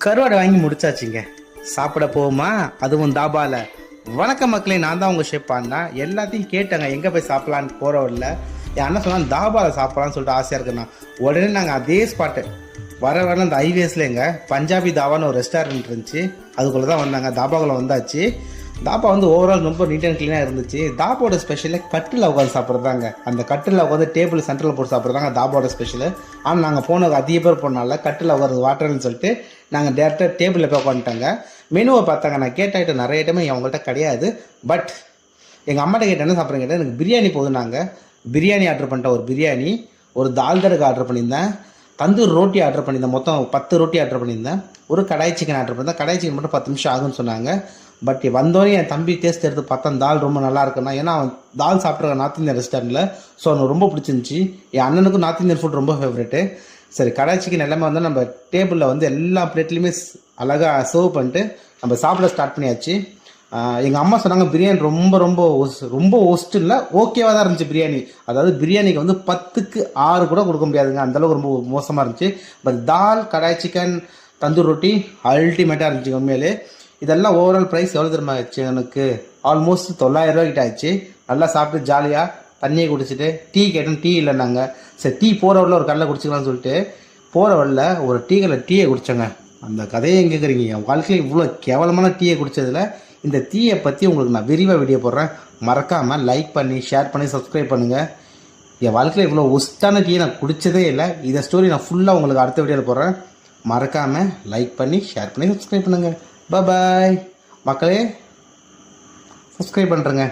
கருவாடை வாங்கி முடிச்சாச்சுங்க. சாப்பிட போவோமா? அதுவும் தாபால. வணக்கம் மக்களே, நான் தான் உங்கள் ஷேப் அண்ணா. எல்லாத்தையும் கேட்டாங்க எங்கே போய் சாப்பிட்லான்னு போகிறவில்ல. என் அண்ணன் சொன்னால் தாபாவில் சாப்பிட்லான்னு சொல்லிட்டு ஆசையாக இருக்குண்ணா. உடனே நாங்கள் அதே ஸ்பாட்டு வர அந்த ஹைவேஸ்லேங்க பஞ்சாபி தாபான்னு ஒரு ரெஸ்டாரண்ட் இருந்துச்சு. அதுக்குள்ளே தான் வந்தாங்க. தாபாக்குள்ளே வந்தாச்சு. தாபா வந்து ஓவரால் ரொம்ப நீட் அண்ட் க்ளீனாக இருந்துச்சு. தாபாவோட ஸ்பெஷலே கட்டில் உட்காந்து சாப்பிட்றதாங்க. அந்த கட்டில் உட்காந்து டேபிள் சென்டரில் போட்டு சாப்பிட்றதாங்க தாபாவோட ஸ்பெஷலு. ஆனால் நாங்கள் போனது அதிக பேர் போனால கட்டில் உட்காந்து வாட்டர்னு சொல்லிட்டு நாங்கள் டேரெக்டாக டேபிளில் போய் உட்காந்துட்டாங்க. மெனுவை பார்த்தாங்க. நான் கேட்ட ஐட்டம் நிறைய ஐட்டமே அவங்கள்ட்ட கிடையாது. பட் எங்கள் அம்மாட்ட கேட்ட என்ன சாப்பிட்றேன் கேட்டால் எனக்கு பிரியாணி போதும். நாங்கள் பிரியாணி ஆர்டர் பண்ணிட்டேன். ஒரு பிரியாணி, ஒரு தால் தடுக்கு ஆர்டர் பண்ணியிருந்தேன், தந்தூர் ரோட்டி ஆர்டர் பண்ணியிருந்தேன். மொத்தம் 10 ரோட்டி ஆர்டர் பண்ணியிருந்தேன். ஒரு கடாய் சிக்கன் ஆர்டர் பண்ணியிருந்தேன். கடாய் சிக்கன் மட்டும் 10 நிமிஷம் ஆகும்னு சொன்னாங்க. பட் வந்தோடனே என் தம்பி டேஸ்ட் எடுத்து பார்த்தா தால் ரொம்ப நல்லா இருக்குண்ணா. ஏன்னா அவன் தால் சாப்பிட்ருக்க நார்த் இந்தியன் ரெஸ்டாரண்ட்டில். ஸோ அவனுக்கு ரொம்ப பிடிச்சிருந்துச்சி. என் அண்ணனுக்கும் நார்த் இந்தியன் ஃபுட் ரொம்ப ஃபேவரெட்டு. சரி, கடாய் சிக்கன் எல்லாமே வந்து நம்ம டேபிளில் வந்து எல்லா பிளேட்லேயுமே அழகாக சர்வ் பண்ணிட்டு நம்ம சாப்பிட ஸ்டார்ட் பண்ணியாச்சு. எங்கள் அம்மா சொன்னாங்க பிரியாணி ரொம்ப ஒஸ்ட்டு இல்லை, ஓகேவாக தான் இருந்துச்சு பிரியாணி. அதாவது பிரியாணிக்கு வந்து 10க்கு 6 கூட கொடுக்க முடியாதுங்க, அந்தளவுக்கு ரொம்ப மோசமாக இருந்துச்சு. But dal, kadai chicken, tandoor ரொட்டி அல்டிமேட்டாக இருந்துச்சு உண்மையிலே. இதெல்லாம் ஓவரால் ப்ரைஸ் எவ்வளோ தெரியுமா ஆச்சு? எனக்கு ஆல்மோஸ்ட் 900 ரூபாய்க்கிட்ட ஆயிடுச்சு. நல்லா சாப்பிட்டு ஜாலியாக தண்ணியை குடிச்சிட்டு டீ கேட்டோம். டீ இல்லை நாங்கள். சரி, டீ போகிற வழியில் ஒரு கடையில் குடிச்சிக்கலாம்னு சொல்லிட்டு போகிற வழியில் ஒரு டீயை குடித்தோங்க. அந்த கதையை எங்கே இருக்கிறீங்க? என் வாழ்க்கையில் இவ்வளோ கேவலமான டீயை குடித்ததில் இந்த டீயை பற்றி உங்களுக்கு நான் விரிவாக வீடியோ போடுறேன். மறக்காமல் லைக் பண்ணி ஷேர் பண்ணி சப்ஸ்கிரைப் பண்ணுங்கள். என் வாழ்க்கையில் இவ்வளோ ஒஸ்ட்டான டீயை நான் குடித்ததே இல்லை. இதை ஸ்டோரி நான் ஃபுல்லாக உங்களுக்கு அடுத்த வீடியோவில் போடுறேன். மறக்காமல் லைக் பண்ணி ஷேர் பண்ணி சப்ஸ்கிரைப் பண்ணுங்கள். பாய் மக்களே, சப்ஸ்கிரைப் பண்ணுறேங்க.